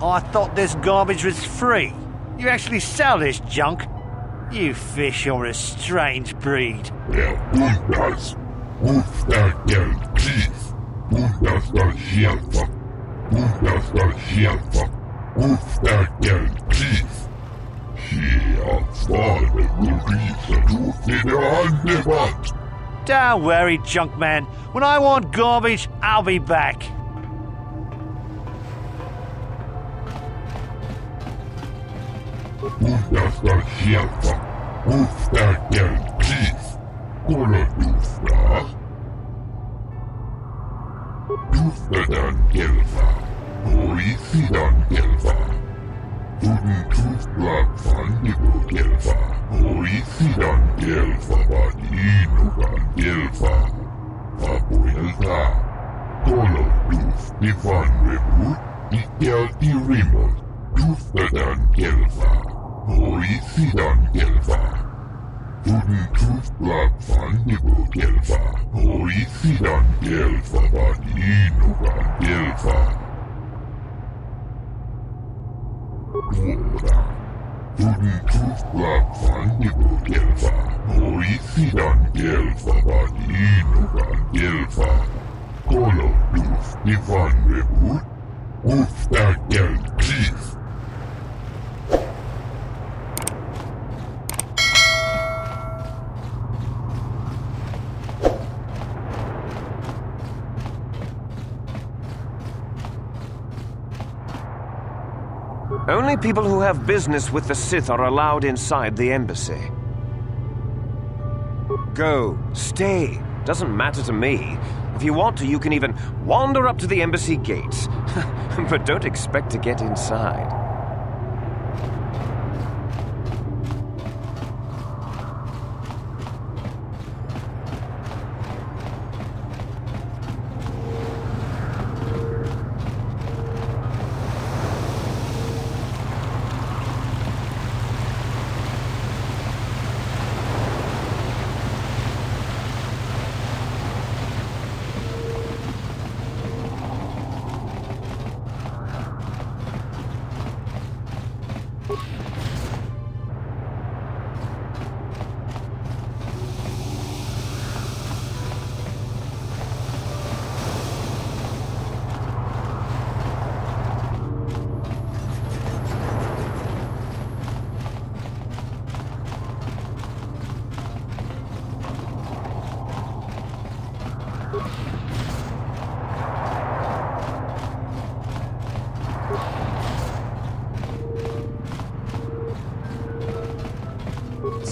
I thought this garbage was free. You actually sell this junk? You fish are a strange breed. Don't worry, junk man. When I want garbage, I'll be back. Only people who have business with the Sith are allowed inside the embassy. Go, stay, doesn't matter to me. If you want to, you can even wander up to the embassy gates. But don't expect to get inside.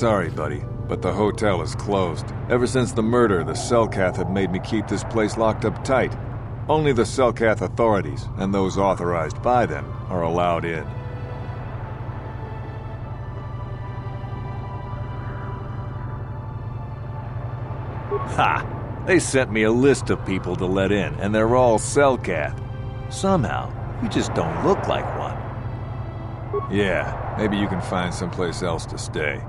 Sorry, buddy, but the hotel is closed. Ever since the murder, the Selkath have made me keep this place locked up tight. Only the Selkath authorities, and those authorized by them, are allowed in. Ha! They sent me a list of people to let in, and they're all Selkath. Somehow, you just don't look like one. Yeah, maybe you can find someplace else to stay.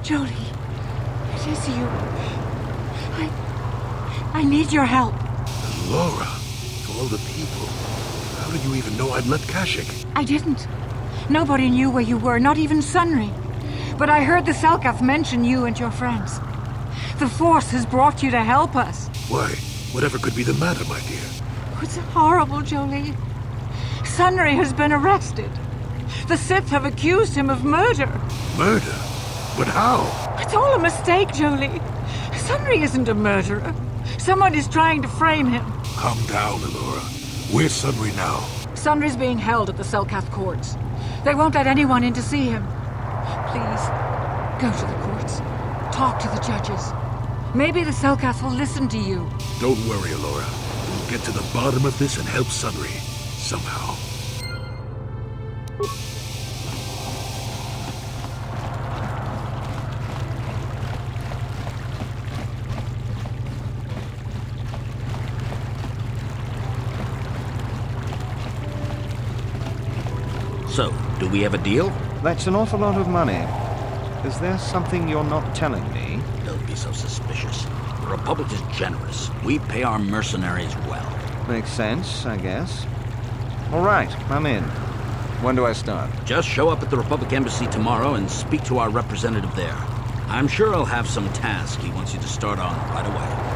Jolie, it is you. I need your help. Laura, of all the people, how did you even know I'd left Kashyyyk? I didn't. Nobody knew where you were, not even Sunry. But I heard the Selkath mention you and your friends. The Force has brought you to help us. Why? Whatever could be the matter, my dear? It's horrible, Jolie. Sunry has been arrested. The Sith have accused him of murder. Murder? But how? It's all a mistake, Jolie. Sunry isn't a murderer. Someone is trying to frame him. Calm down, Alora. Where's Sunry now? Sunry's being held at the Selkath courts. They won't let anyone in to see him. Please, go to the courts. Talk to the judges. Maybe the Selkath will listen to you. Don't worry, Alora. We'll get to the bottom of this and help Sunry. Somehow. So, do we have a deal? That's an awful lot of money. Is there something you're not telling me? Don't be so suspicious. The Republic is generous. We pay our mercenaries well. Makes sense, I guess. All right, I'm in. When do I start? Just show up at the Republic Embassy tomorrow and speak to our representative there. I'm sure he'll have some task he wants you to start on right away.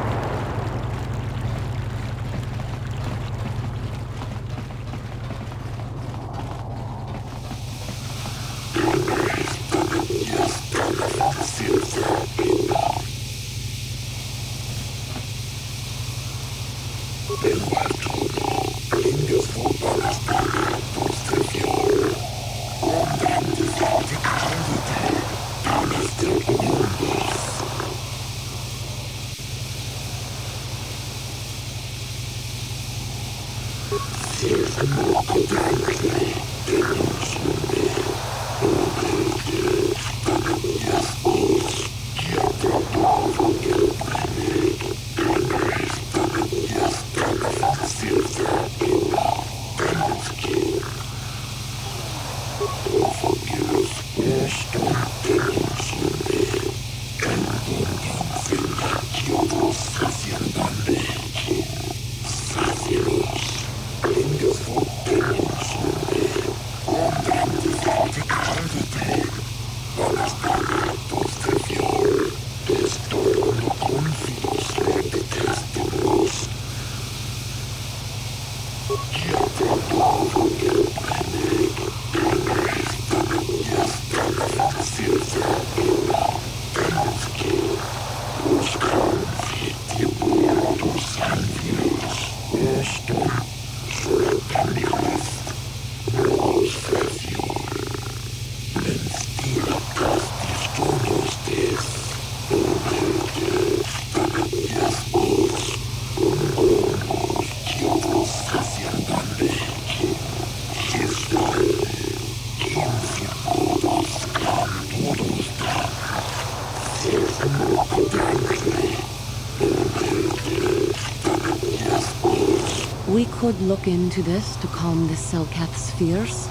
We could look into this to calm the Selkath's fears,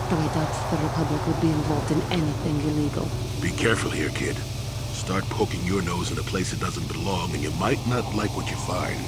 though I doubt the Republic would be involved in anything illegal. Be careful here, kid. Start poking your nose in a place it doesn't belong, and you might not like what you find.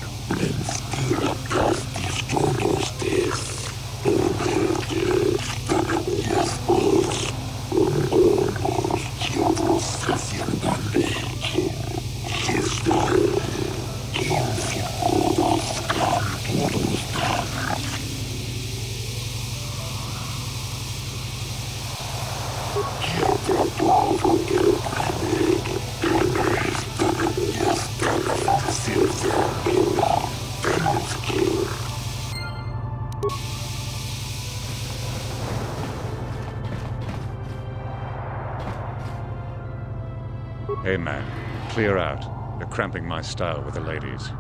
Hey man, clear out. You're cramping my style with the ladies.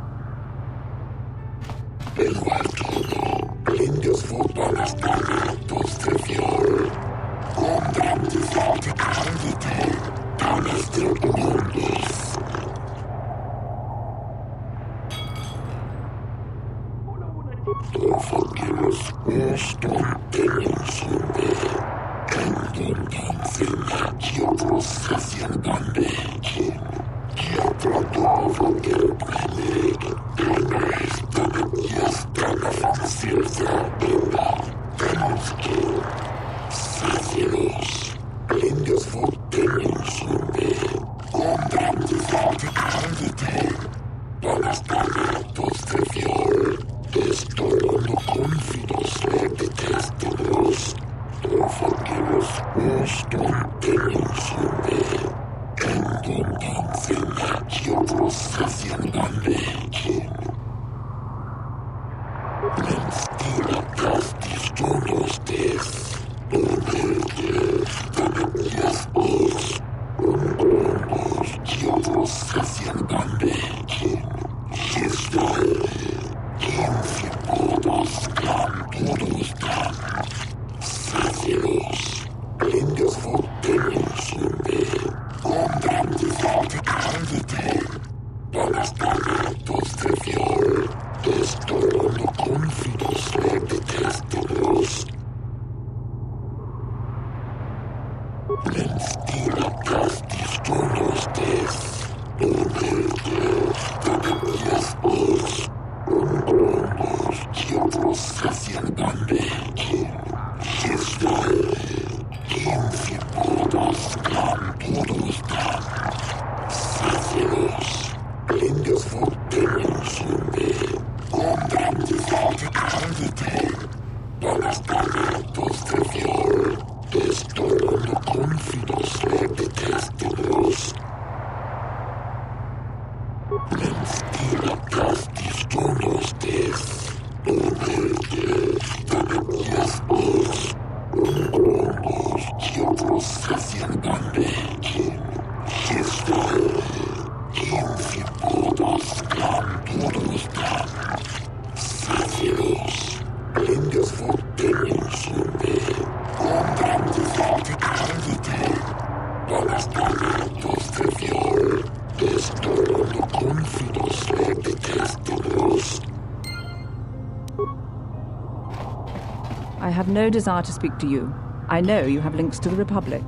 I have no desire to speak to you. I know you have links to the Republic.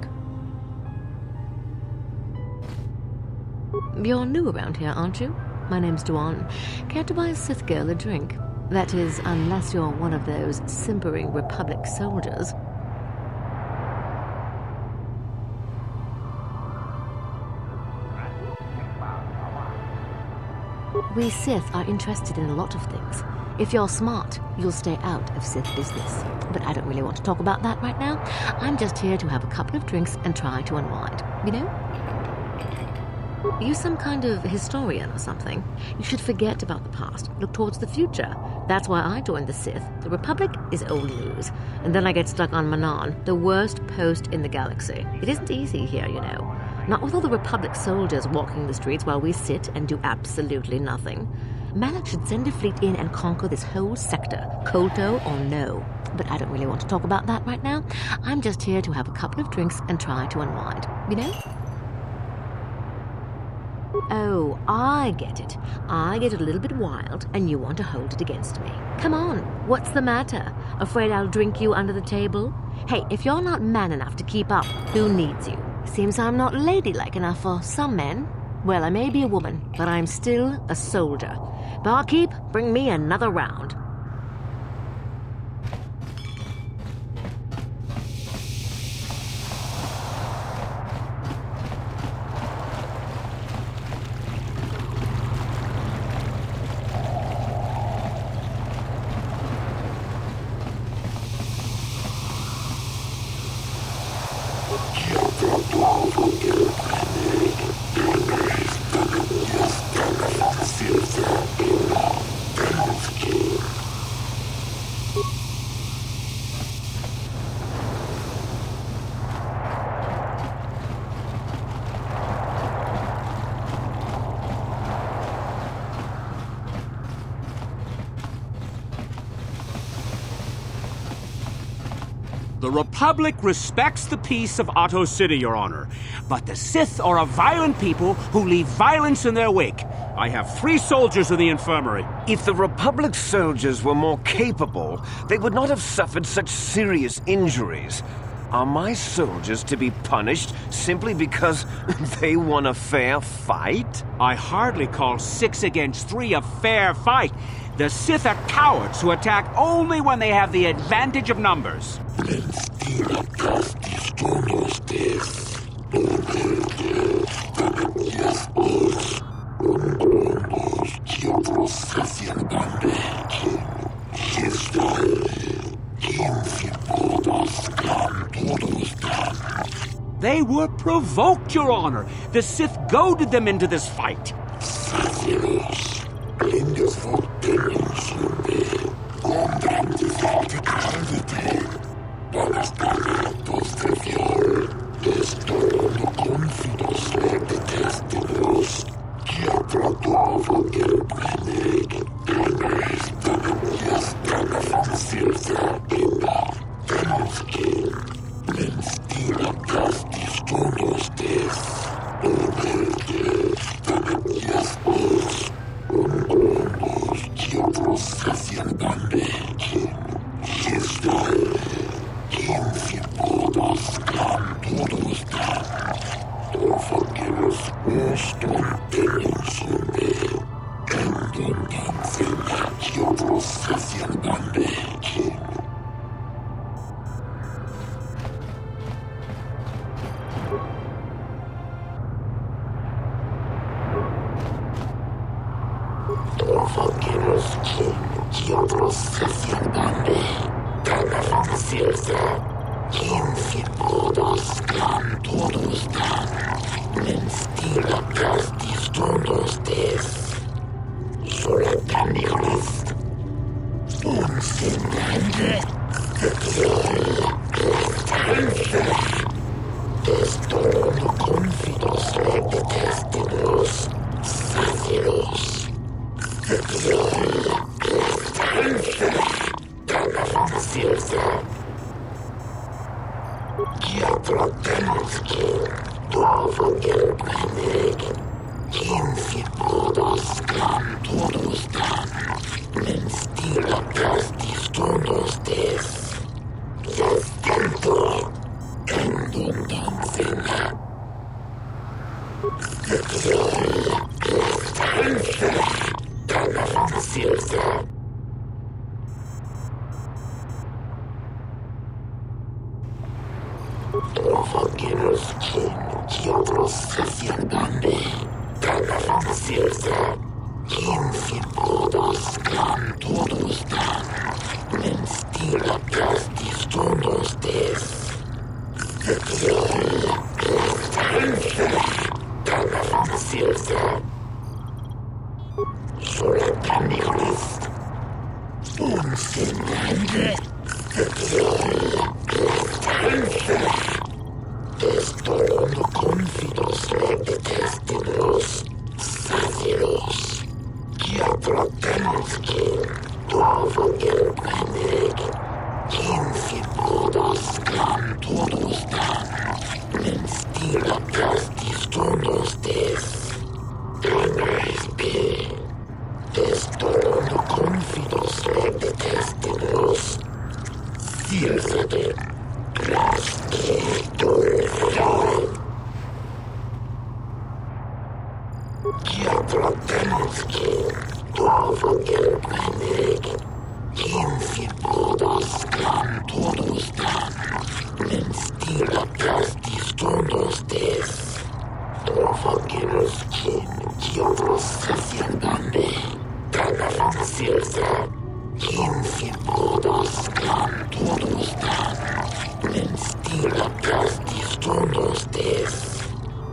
You're new around here, aren't you? My name's Duan. Care to buy a Sith girl a drink? That is, unless you're one of those simpering Republic soldiers. We Sith are interested in a lot of things. If you're smart, you'll stay out of Sith business. But I don't really want to talk about that right now. I'm just here to have a couple of drinks and try to unwind, you know? You some kind of historian or something. You should forget about the past, look towards the future. That's why I joined the Sith. The Republic is old news. And then I get stuck on Manan, the worst post in the galaxy. It isn't easy here, you know. Not with all the Republic soldiers walking the streets while we sit and do absolutely nothing. Malak should send a fleet in and conquer this whole sector, Kolto or no. But I don't really want to talk about that right now. I'm just here to have a couple of drinks and try to unwind, you know? Oh, I get it. I get a little bit wild, and you want to hold it against me. Come on, what's the matter? Afraid I'll drink you under the table? Hey, if you're not man enough to keep up, who needs you? Seems I'm not ladylike enough for some men. Well, I may be a woman, but I'm still a soldier. Barkeep, bring me another round. The Republic respects the peace of Otto City, Your Honor. But the Sith are a violent people who leave violence in their wake. I have 3 soldiers in the infirmary. If the Republic soldiers were more capable, they would not have suffered such serious injuries. Are my soldiers to be punished simply because they won a fair fight? I hardly call 6 against 3 a fair fight. The Sith are cowards who attack only when they have the advantage of numbers. They were provoked, Your Honor. The Sith goaded them into this fight.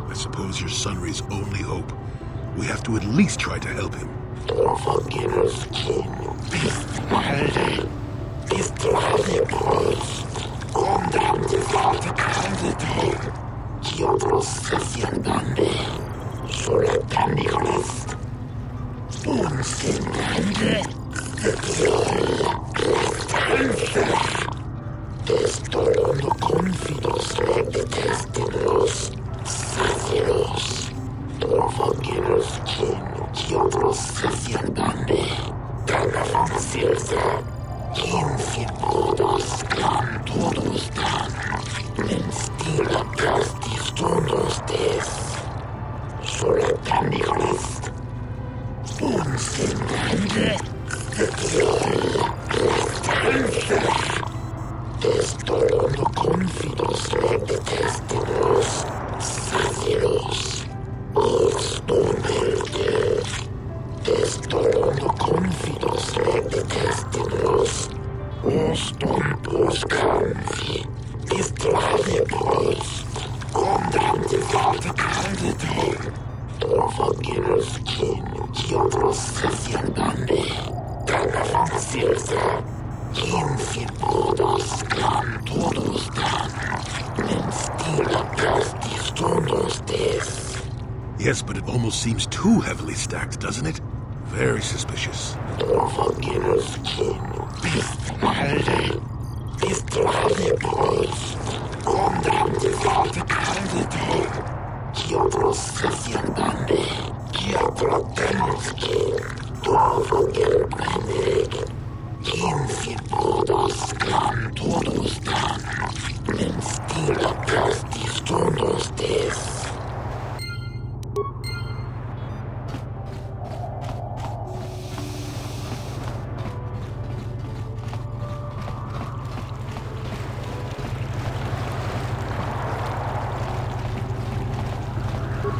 I suppose you're Sunry's only hope. We have to at least try to help him. Yes, but it almost seems too heavily stacked, doesn't it? Very suspicious.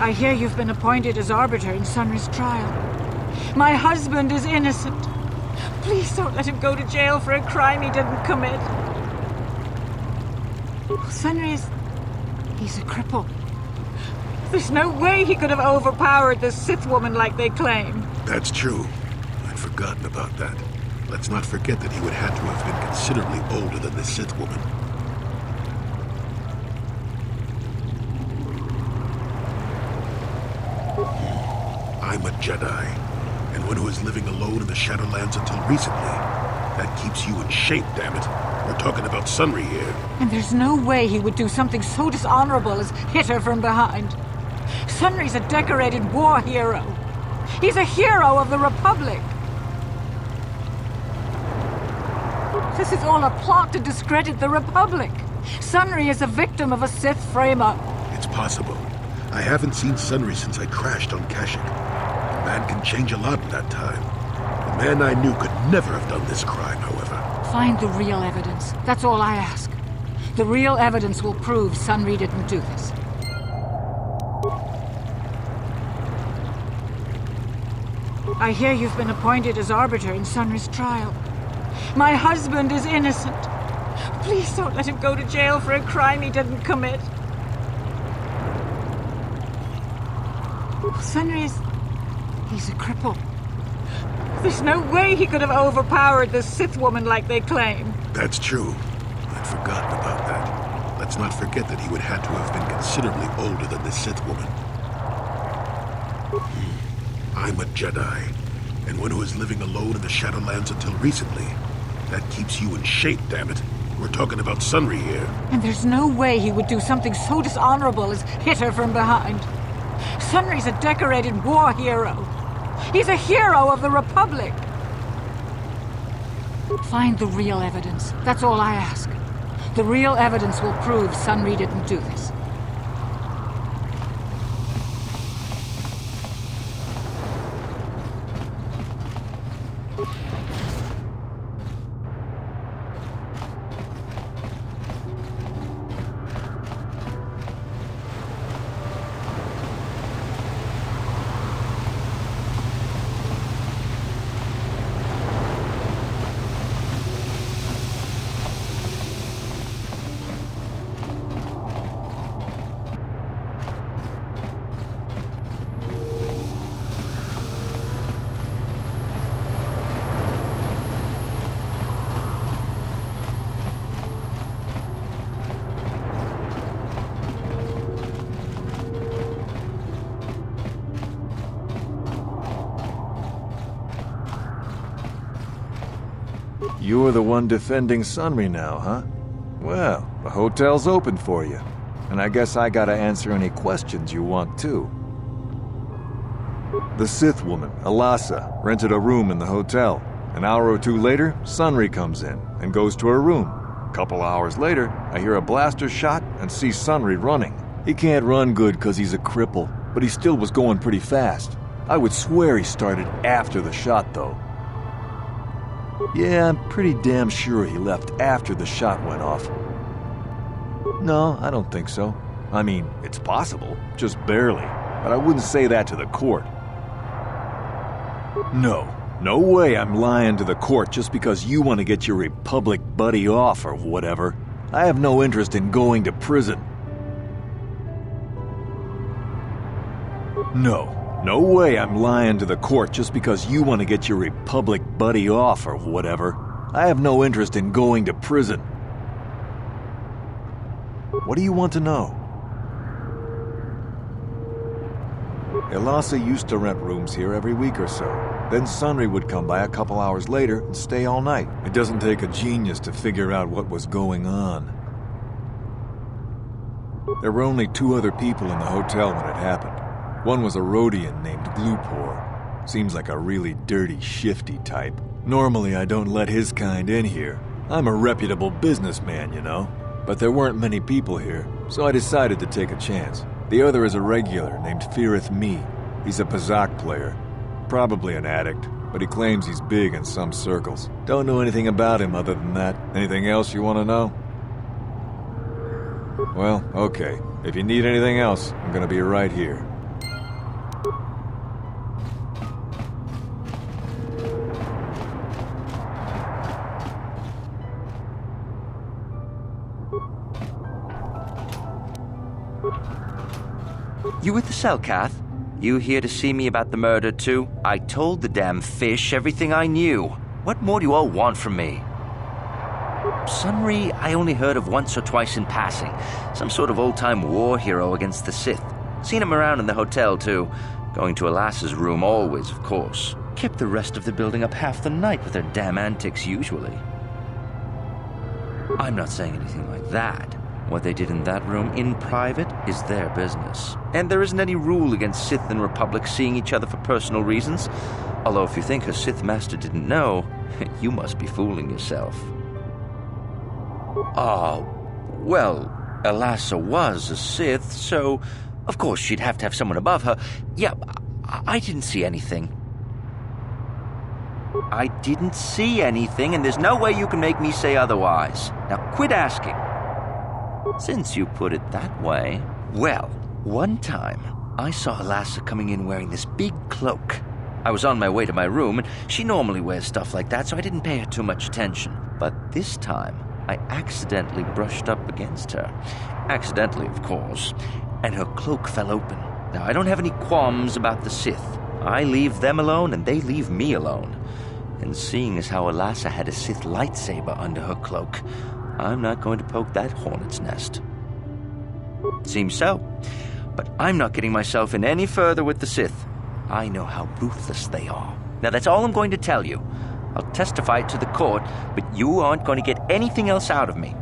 I hear you've been appointed as arbiter in Sunry's trial. My husband is innocent. Please don't let him go to jail for a crime he didn't commit. Sunry is... he's a cripple. There's no way he could have overpowered the Sith woman like they claim. That's true. I'd forgotten about that. Let's not forget that he would have to have been considerably older than the Sith woman. I'm a Jedi, and one who is living alone in the Shadowlands until recently. That keeps you in shape, damn it. We're talking about Sunry here. And there's no way he would do something so dishonorable as hit her from behind. Sunry's a decorated war hero. He's a hero of the Republic. This is all a plot to discredit the Republic. Sunry is a victim of a Sith frame-up. It's possible. I haven't seen Sunry since I crashed on Kashyyyk. A man can change a lot in that time. The man I knew could never have done this crime, however. Find the real evidence. That's all I ask. The real evidence will prove Sunry didn't do this. I hear you've been appointed as arbiter in Sunry's trial. My husband is innocent. Please don't let him go to jail for a crime he didn't commit. Sunry is... he's a cripple. There's no way he could have overpowered the Sith woman like they claim. That's true. I'd forgotten about that. Let's not forget that he would have to have been considerably older than the Sith woman. I'm a Jedi, and one who is living alone in the Shadowlands until recently. That keeps you in shape, damn it. We're talking about Sunry here. And there's no way he would do something so dishonorable as hit her from behind. Sunry's a decorated war hero. He's a hero of the Republic. Find the real evidence. That's all I ask. The real evidence will prove Sunry didn't do this. You're the one defending Sunry now, huh? Well, the hotel's open for you. And I guess I gotta answer any questions you want too. The Sith woman, Alasa, rented a room in the hotel. An hour or two later, Sunry comes in and goes to her room. A couple hours later, I hear a blaster shot and see Sunry running. He can't run good because he's a cripple, but he still was going pretty fast. I would swear he started after the shot, though. Yeah, I'm pretty damn sure he left after the shot went off. No, I don't think so. I mean, it's possible, just barely, but I wouldn't say that to the court. No way I'm lying to the court just because you want to get your Republic buddy off or whatever. I have no interest in going to prison. No way I'm lying to the court just because you want to get your Republic buddy off or whatever. I have no interest in going to prison. What do you want to know? Elasa used to rent rooms here every week or so. Then Sunry would come by a couple hours later and stay all night. It doesn't take a genius to figure out what was going on. There were only 2 other people in the hotel when it happened. One was a Rhodian named Glupor. Seems like a really dirty, shifty type. Normally I don't let his kind in here. I'm a reputable businessman, you know. But there weren't many people here, so I decided to take a chance. The other is a regular named Firith Me. He's a Pazak player. Probably an addict, but he claims he's big in some circles. Don't know anything about him other than that. Anything else you want to know? Well, okay. If you need anything else, I'm gonna be right here. You with the Selkath? You here to see me about the murder, too? I told the damn fish everything I knew. What more do you all want from me? Sunry, I only heard of once or twice in passing. Some sort of old-time war hero against the Sith. Seen him around in the hotel, too. Going to Alasa's room always, of course. Kept the rest of the building up half the night with their damn antics usually. I'm not saying anything like that. What they did in that room in private is their business. And there isn't any rule against Sith and Republic seeing each other for personal reasons. Although if you think her Sith master didn't know, you must be fooling yourself. Oh, well, Alasa was a Sith, so of course she'd have to have someone above her. Yeah, I didn't see anything. I didn't see anything, and there's no way you can make me say otherwise. Now quit asking. Since you put it that way, well, one time I saw Alasa coming in wearing this big cloak. I was on my way to my room, and she normally wears stuff like that, so I didn't pay her too much attention. But this time, I accidentally brushed up against her. Accidentally, of course, and her cloak fell open. Now, I don't have any qualms about the Sith. I leave them alone, and they leave me alone. And seeing as how Alasa had a Sith lightsaber under her cloak, I'm not going to poke that hornet's nest. Seems so. But I'm not getting myself in any further with the Sith. I know how ruthless they are. Now that's all I'm going to tell you. I'll testify it to the court, but you aren't going to get anything else out of me.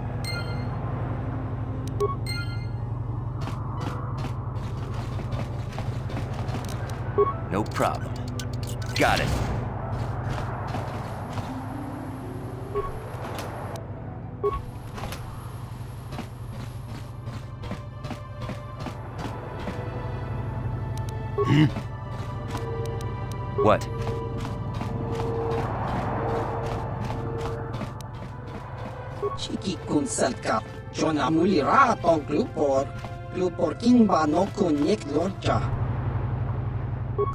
No problem. Got it. What? Chiki kun selkap, Jona mulira tong glupor kinba no kun nek lorcha.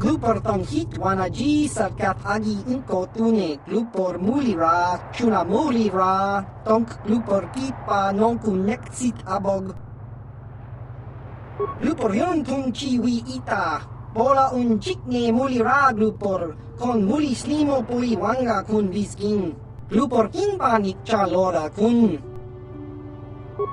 Glupor tong hit wanaji selkat agi inko tune, glupor mulira, chuna mulira, tong glupor kipa non kun nek sit abog. Glupor yon tong chiwi ita. Bola un chikne muli ra glupor, kon muli slimo pui wanga kun viskin. Glupor kin panik chalora kun.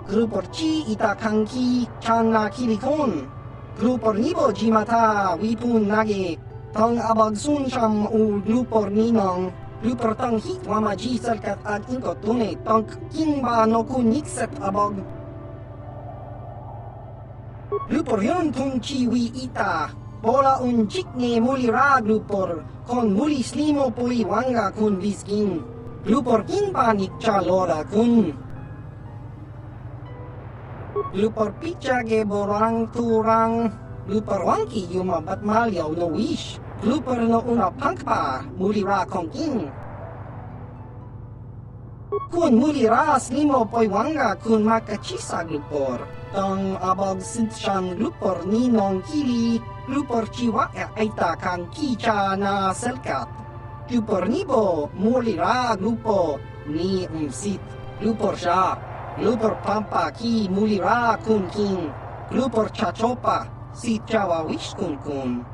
Glupor chi ita kanki chana kilikon. Glupor nibo jimata wipun nage. Tong abag sun sham u glupor ninong. Lupor tang hit wamaji salkat ag inko tune tong kingba no kun nixet abog. Lupor yon tung chiwi ita. Bola un chikne muli ra lupor kon muli slimo pui wanga kun viskin. Lupor kingba nikcha lora kun. Lupor pichage borang turang. Lupor wangki yuma batmalyaw no wish. Lupor no una pangpa muli ra kong king. Kun muli ra slimo poi wanga kun makachisa lupor. Tong abog sinshan lupor ni nong kili. Lupor chiwa aita kang kicha na selkat. Lupor nibo muli ra lupo ni umsit. Lupor sha. Lupor pampa ki muli ra kun king. Lupor chachopa si chawa wish kun kun.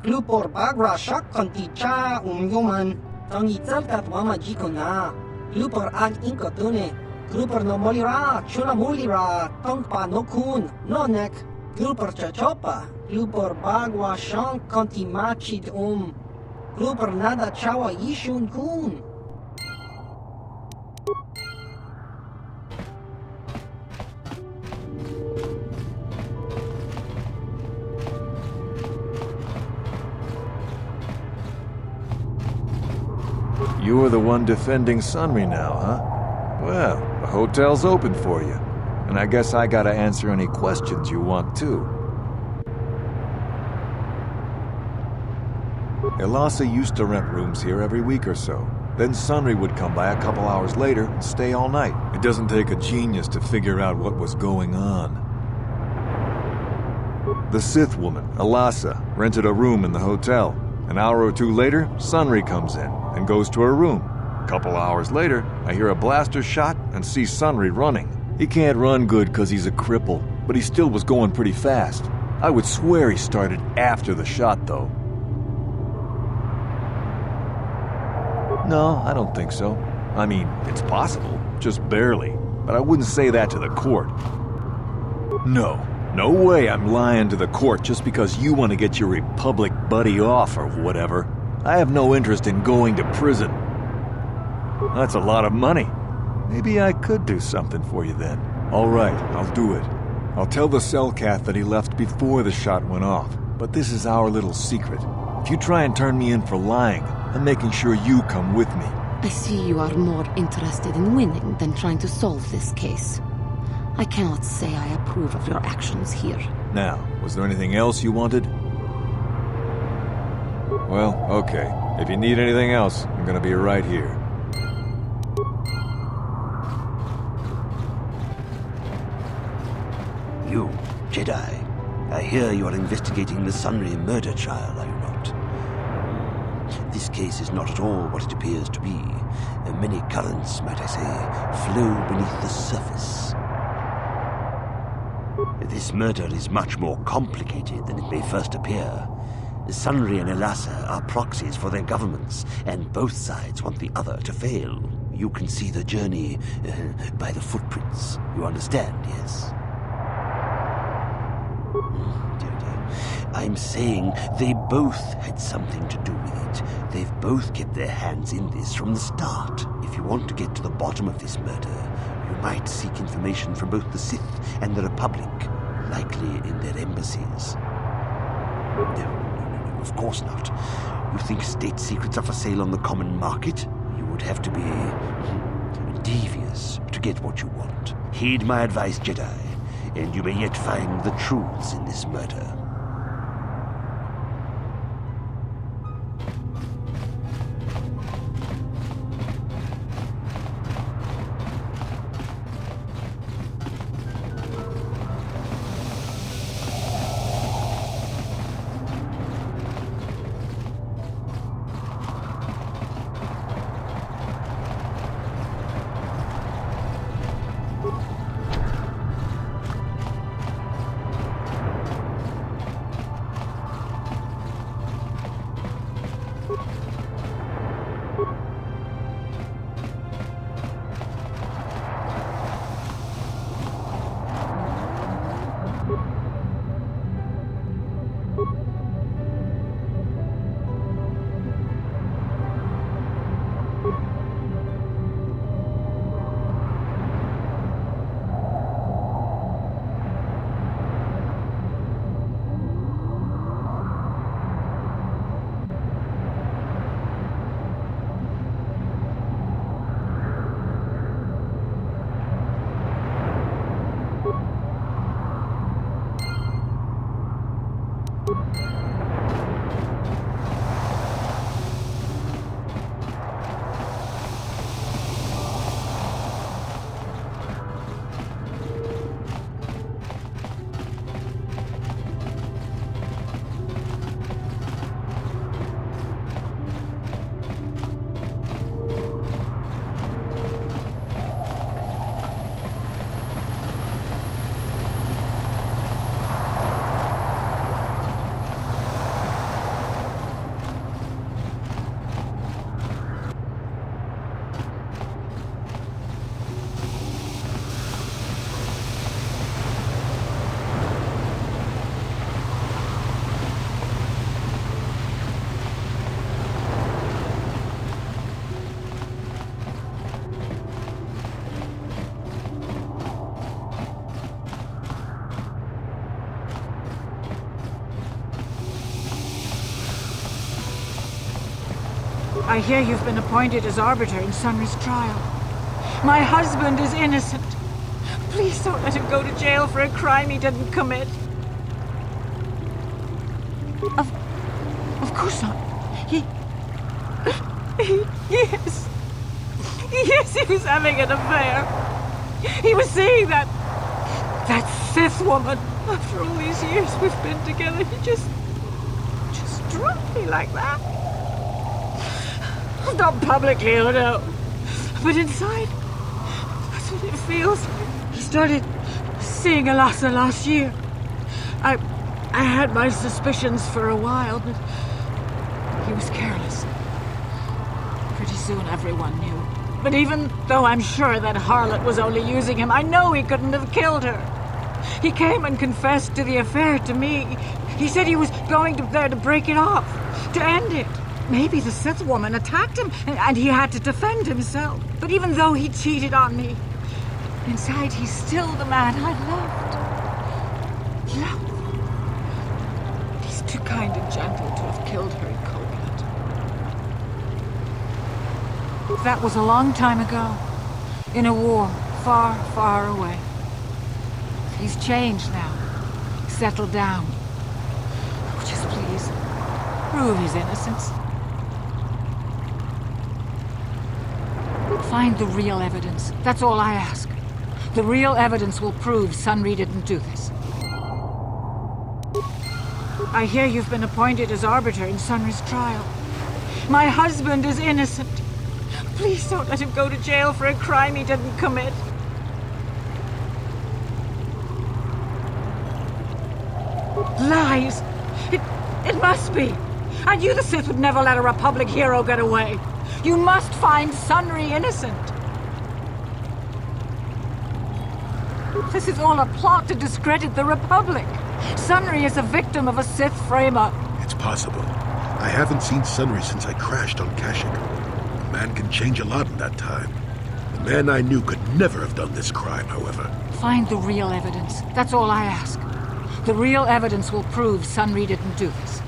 Lupor bagra shak konti cha yoman. Tong itselkat wama jiko na. Lupor ag inko tune. Lupor no muli ra chuna muli ra tong pa no kun no nek. Lupor chachopa. Lupor bagwa shang konti machid Lupor nada chawa yishun kun. You were the one defending Sunri now, huh? Well, the hotel's open for you. And I guess I gotta answer any questions you want too. Elasa used to rent rooms here every week or so. Then Sunri would come by a couple hours later and stay all night. It doesn't take a genius to figure out what was going on. The Sith woman, Elasa, rented a room in the hotel. An hour or two later, Sunri comes in and goes to her room. A couple hours later, I hear a blaster shot and see Sunri running. He can't run good because he's a cripple, but he still was going pretty fast. I would swear he started after the shot, though. No, I don't think so. I mean, it's possible, just barely. But I wouldn't say that to the court. No way I'm lying to the court just because you want to get your Republic buddy off or whatever. I have no interest in going to prison. That's a lot of money. Maybe I could do something for you then. All right, I'll do it. I'll tell the Selkath that he left before the shot went off. But this is our little secret. If you try and turn me in for lying, I'm making sure you come with me. I see you are more interested in winning than trying to solve this case. I cannot say I approve of your actions here. Now, was there anything else you wanted? Well, okay. If you need anything else, I'm gonna be right here. You, Jedi. I hear you are investigating the Sunri murder trial, are you not? This case is not at all what it appears to be. Many currents, might I say, flow beneath the surface. This murder is much more complicated than it may first appear. Sunri and Elasa are proxies for their governments, and both sides want the other to fail. You can see the journey by the footprints. You understand, yes? I'm saying they both had something to do with it. They've both kept their hands in this from the start. If you want to get to the bottom of this murder, you might seek information from both the Sith and the Republic, likely in their embassies. No, of course not. You think state secrets are for sale on the common market? You would have to be devious to get what you want. Heed my advice, Jedi, and you may yet find the truths in this murder. I hear you've been appointed as arbiter in Sunry's trial. My husband is innocent. Please don't let him go to jail for a crime he didn't commit. Of course not. Yes, he was having an affair. He was seeing that Sith woman. After all these years we've been together, he just dropped me like that. Not publicly, oh no. But inside, that's what it feels like. He started seeing Alasa last year. I had my suspicions for a while, but he was careless. Pretty soon everyone knew. But even though I'm sure that harlot was only using him, I know he couldn't have killed her. He came and confessed to the affair to me. He said he was going there to break it off, to end it. Maybe the Sith woman attacked him, and he had to defend himself. But even though he cheated on me, inside he's still the man I loved. He's too kind and gentle to have killed her in cold blood. That was a long time ago, in a war far, far away. He's changed now, settled down. Oh, just please, prove his innocence. Find the real evidence. That's all I ask. The real evidence will prove Sunry didn't do this. I hear you've been appointed as arbiter in Sunry's trial. My husband is innocent. Please don't let him go to jail for a crime he didn't commit. Lies! It must be! I knew the Sith would never let a Republic hero get away. You must find Sunry innocent. This is all a plot to discredit the Republic. Sunry is a victim of a Sith frame-up. It's possible. I haven't seen Sunry since I crashed on Kashyyyk. A man can change a lot in that time. The man I knew could never have done this crime, however. Find the real evidence. That's all I ask. The real evidence will prove Sunry didn't do this.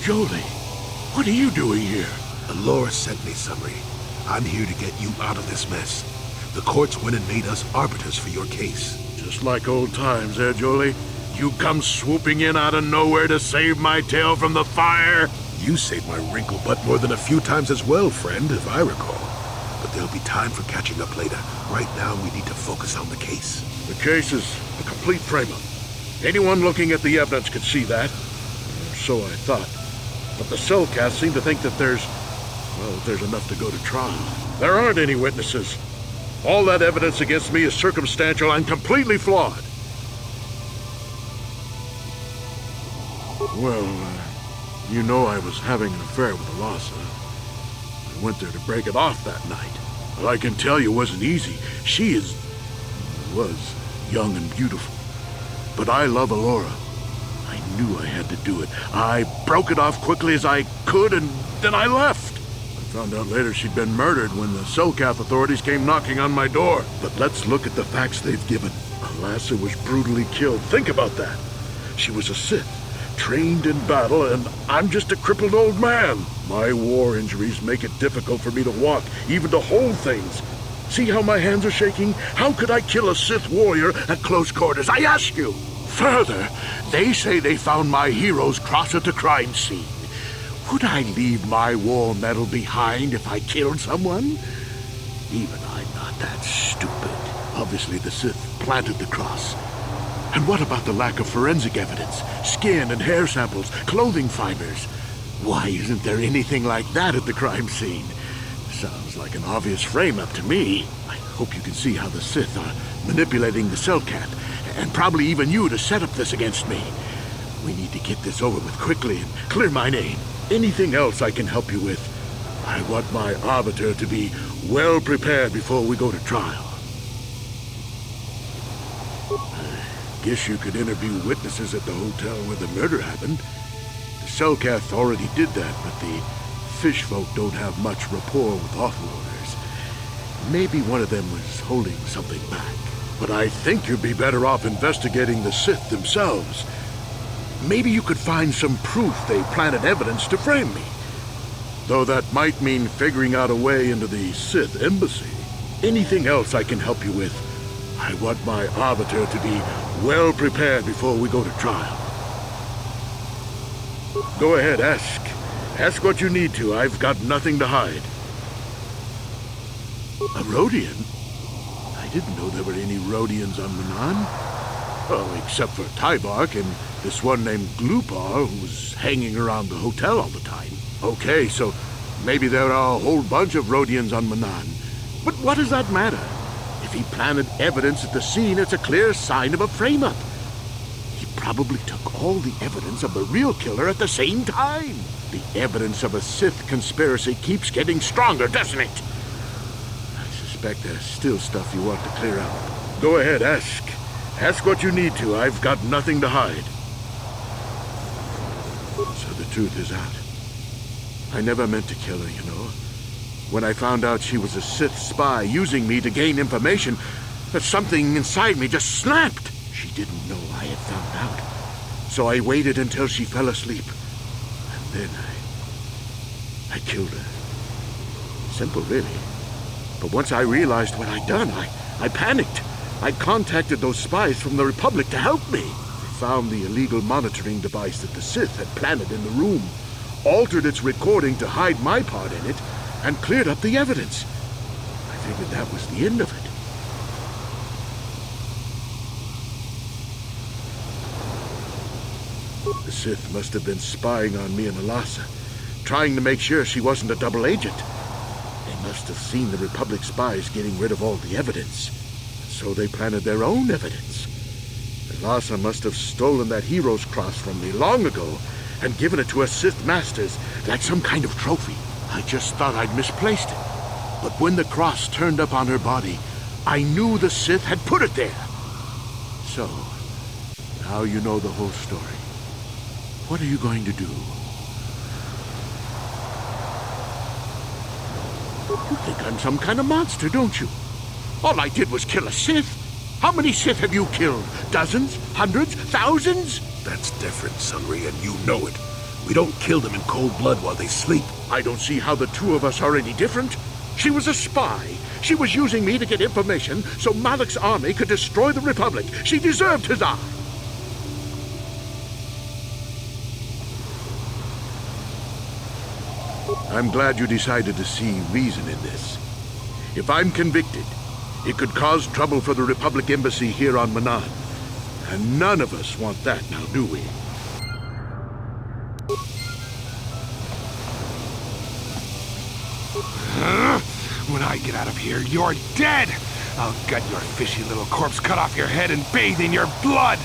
Jolie, what are you doing here? Alora sent me, Sunry. I'm here to get you out of this mess. The courts went and made us arbiters for your case. Just like old times, eh, Jolie? You come swooping in out of nowhere to save my tail from the fire? You saved my wrinkle butt more than a few times as well, friend, if I recall. But there'll be time for catching up later. Right now, we need to focus on the case. The case is a complete frame-up. Anyone looking at the evidence could see that. So I thought. But the Cellcath seem to think that there's enough to go to trial. There aren't any witnesses. All that evidence against me is circumstantial and completely flawed. Well, you know I was having an affair with Alasa. I went there to break it off that night. Well, I can tell you it wasn't easy. She was young and beautiful. But I love Alora. I knew I had to do it. I broke it off quickly as I could, and then I left. I found out later she'd been murdered when the Cellcath authorities came knocking on my door. But let's look at the facts they've given. Alasa was brutally killed. Think about that. She was a Sith, trained in battle, and I'm just a crippled old man. My war injuries make it difficult for me to walk, even to hold things. See how my hands are shaking? How could I kill a Sith warrior at close quarters? I ask you! Further, they say they found my hero's cross at the crime scene. Would I leave my war medal behind if I killed someone? Even I'm not that stupid. Obviously, the Sith planted the cross. And what about the lack of forensic evidence? Skin and hair samples, clothing fibers. Why isn't there anything like that at the crime scene? Sounds like an obvious frame-up to me. I hope you can see how the Sith are manipulating the Cellcath, and probably even you to set up this against me. We need to get this over with quickly and clear my name. Anything else I can help you with? I want my arbiter to be well prepared before we go to trial. I guess you could interview witnesses at the hotel where the murder happened. The Selkath already did that, but the fish folk don't have much rapport with offloaders. Maybe one of them was holding something back. But I think you'd be better off investigating the Sith themselves. Maybe you could find some proof they planted evidence to frame me. Though that might mean figuring out a way into the Sith embassy. Anything else I can help you with? I want my arbiter to be well prepared before we go to trial. Go ahead, ask. Ask what you need to. I've got nothing to hide. A Rodian? I didn't know there were any Rodians on Manan. Oh, except for Tybark and this one named Glupar who's hanging around the hotel all the time. Okay, so maybe there are a whole bunch of Rodians on Manan. But what does that matter? If he planted evidence at the scene, it's a clear sign of a frame-up. He probably took all the evidence of the real killer at the same time. The evidence of a Sith conspiracy keeps getting stronger, doesn't it? I suspect there's still stuff you want to clear up. Go ahead, ask. Ask what you need to. I've got nothing to hide. So the truth is out. I never meant to kill her, you know. When I found out she was a Sith spy using me to gain information, that something inside me just snapped. She didn't know I had found out. So I waited until she fell asleep. And then I killed her. Simple, really. But once I realized what I'd done, I panicked. I contacted those spies from the Republic to help me. They found the illegal monitoring device that the Sith had planted in the room, altered its recording to hide my part in it, and cleared up the evidence. I figured that was the end of it. The Sith must have been spying on me and Alasa, trying to make sure she wasn't a double agent. They must have seen the Republic spies getting rid of all the evidence, so they planted their own evidence. Alasa must have stolen that hero's cross from me long ago and given it to her Sith masters like some kind of trophy. I just thought I'd misplaced it. But when the cross turned up on her body, I knew the Sith had put it there. So, now you know the whole story. What are you going to do? You think I'm some kind of monster, don't you? All I did was kill a Sith. How many Sith have you killed? Dozens? Hundreds? Thousands? That's different, Sunry, and you know it. We don't kill them in cold blood while they sleep. I don't see how the two of us are any different. She was a spy. She was using me to get information so Malak's army could destroy the Republic. She deserved his eye. I'm glad you decided to see reason in this. If I'm convicted, it could cause trouble for the Republic Embassy here on Manan. And none of us want that now, do we? When I get out of here, you're dead! I'll gut your fishy little corpse, cut off your head, and bathe in your blood!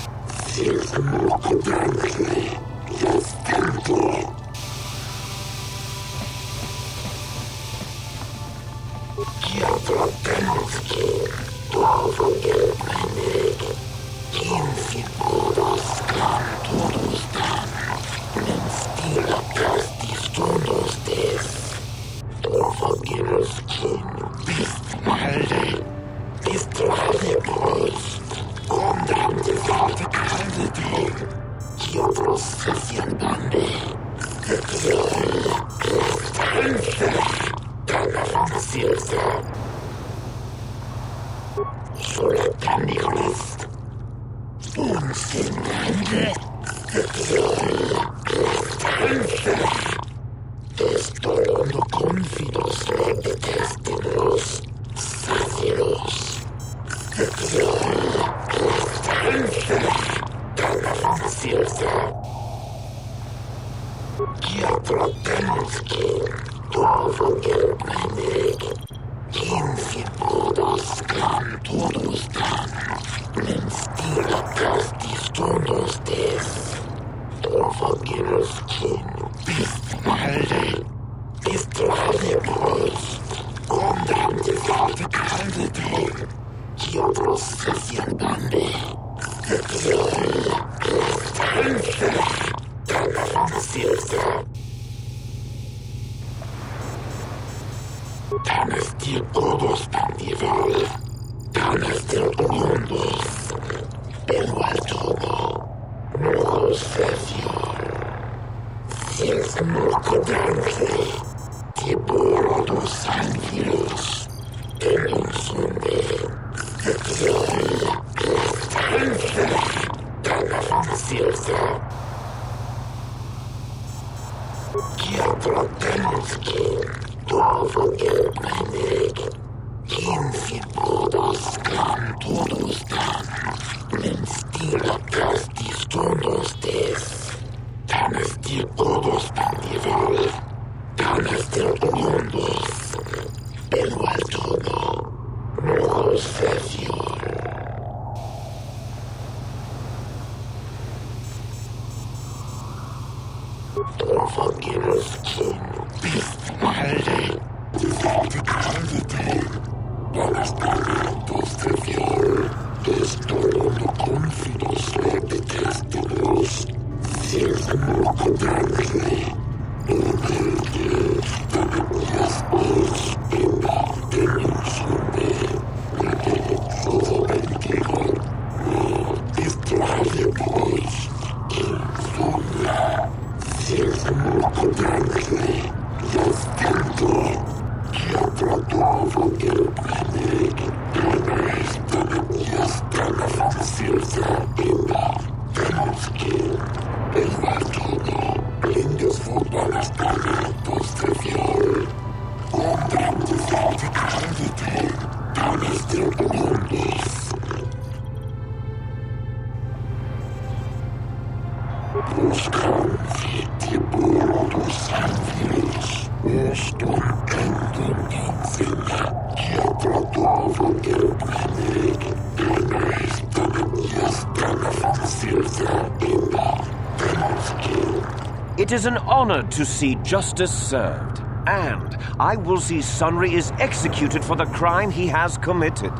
It is an honor to see justice served, and I will see Sunry is executed for the crime he has committed.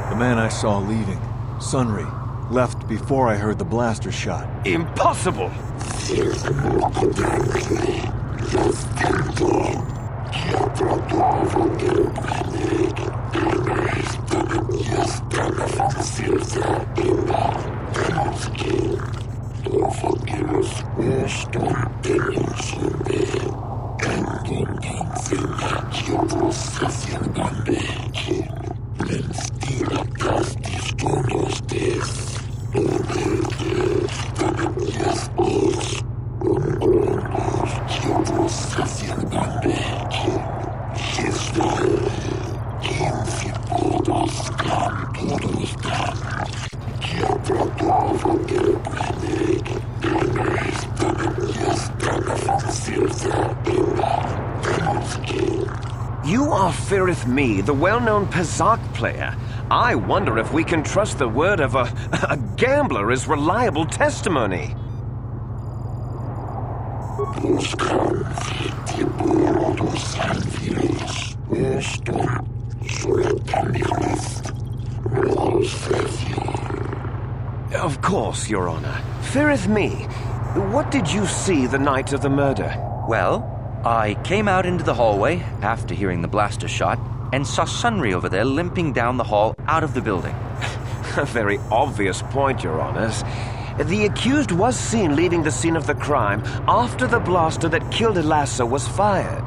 The man I saw leaving, Sunry, left before I heard the blaster shot. Impossible! You are Firith Me, the well-known Pazak player. I wonder if we can trust the word of a gambler as reliable testimony. Of course, Your Honor. Firith Me, what did you see the night of the murder? Well, I came out into the hallway after hearing the blaster shot and saw Sunry over there limping down the hall out of the building. A very obvious point, Your Honors. The accused was seen leaving the scene of the crime after the blaster that killed Elassa was fired.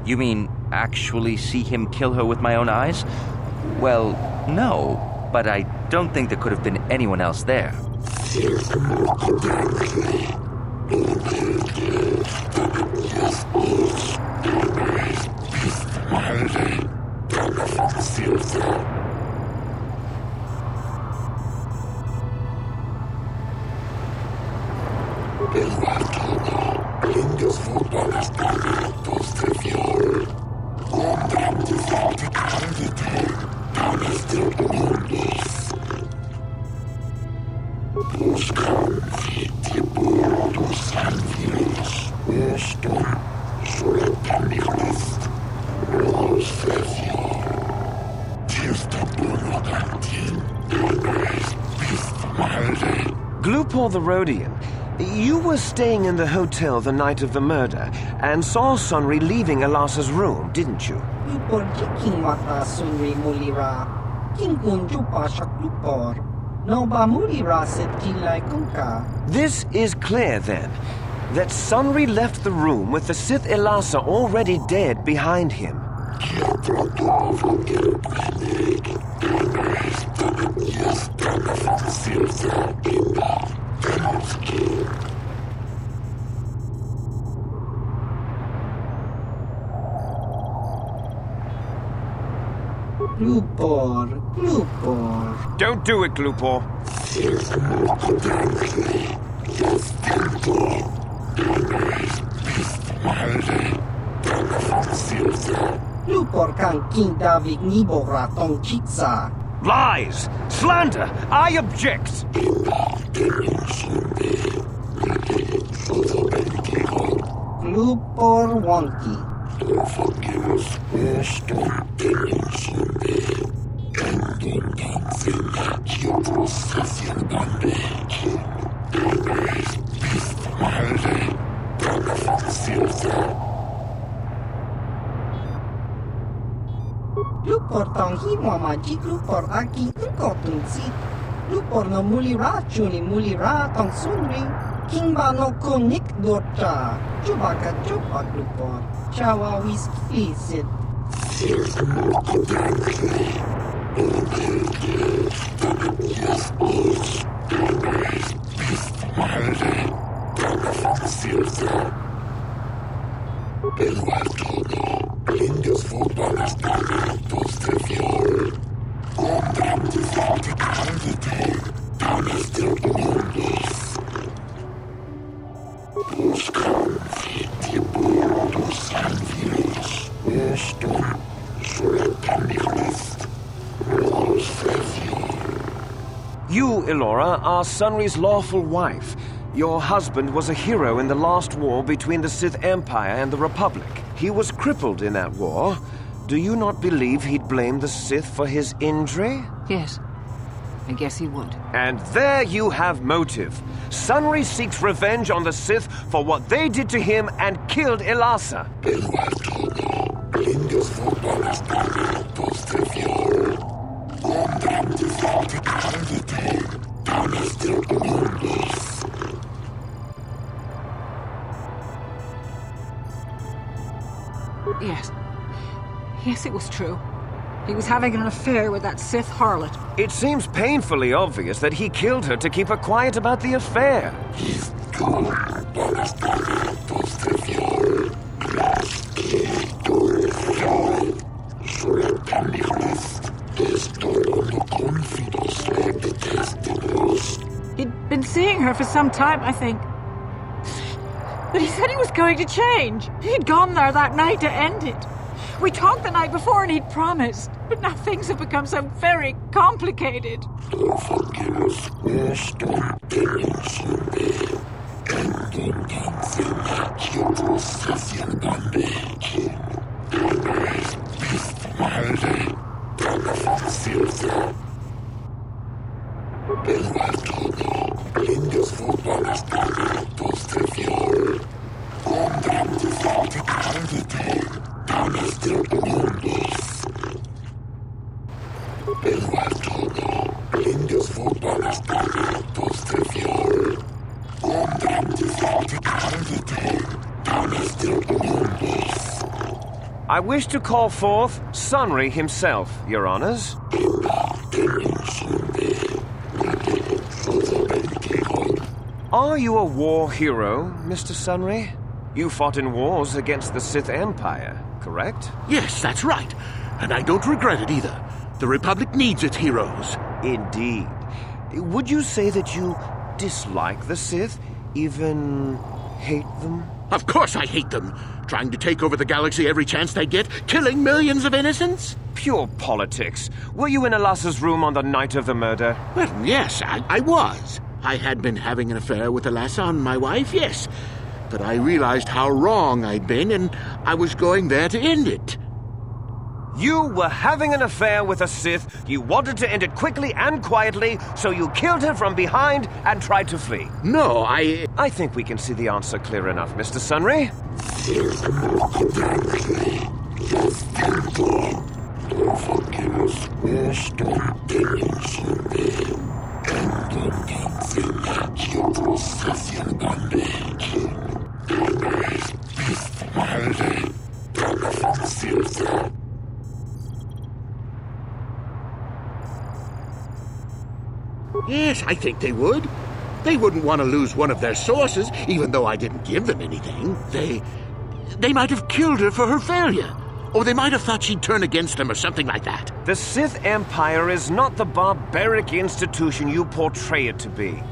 You mean actually see him kill her with my own eyes? Well, no, but I don't think there could have been anyone else there. Glupor the Rhodian, you were staying in the hotel the night of the murder and saw Sunri leaving Elasa's room, didn't you? Glupor jiking mata sunri mulira. Kinkun jupa shak glupor. No ba mulira set kilai kunka. This is clear, then, that Sunri left the room with the Sith Elasa already dead behind him. Glupor, Glupor. Don't do it, Glupor. Glupor kan king Davik nibora tong chitsa. Lies! Slander! I object! Glupor wonky. Glupor tong himwa maji glupor aki unkotun sit. Glupor no mulira chuni mulira tong sunri. Kingba no konik dorcha. Chubaka chupa glupor. Chawa whisky sit. You, Elora, are Sunri's lawful wife. Your husband was a hero in the last war between the Sith Empire and the Republic. He was crippled in that war. Do you not believe he'd blame the Sith for his injury? Yes, I guess he would. And there you have motive. Sunri seeks revenge on the Sith for what they did to him and killed Elasa. Yes. Yes, it was true. He was having an affair with that Sith harlot. It seems painfully obvious that he killed her to keep her quiet about the affair. He'd been seeing her for some time, I think. But he said he was going to change. He'd gone there that night to end it. We talked the night before and he'd promised. But now things have become so very complicated. I wish to call forth Sunri himself, Your Honors. Are you a war hero, Mr. Sunri? You fought in wars against the Sith Empire, correct? Yes, that's right. And I don't regret it either. The Republic needs its heroes. Indeed. Would you say that you dislike the Sith, even hate them? Of course I hate them. Trying to take over the galaxy every chance they get, killing millions of innocents? Pure politics. Were you in Alassa's room on the night of the murder? Well, yes, I was. I had been having an affair with Alassa and my wife, yes. But I realized how wrong I'd been, and I was going there to end it. You were having an affair with a Sith, you wanted to end it quickly and quietly, so you killed her from behind and tried to flee. No, I think we can see the answer clear enough, Mr. Sunry. Yes, I think they would. They wouldn't want to lose one of their sources, even though I didn't give them anything. They might have killed her for her failure. Or they might have thought she'd turn against them or something like that. The Sith Empire is not the barbaric institution you portray it to be.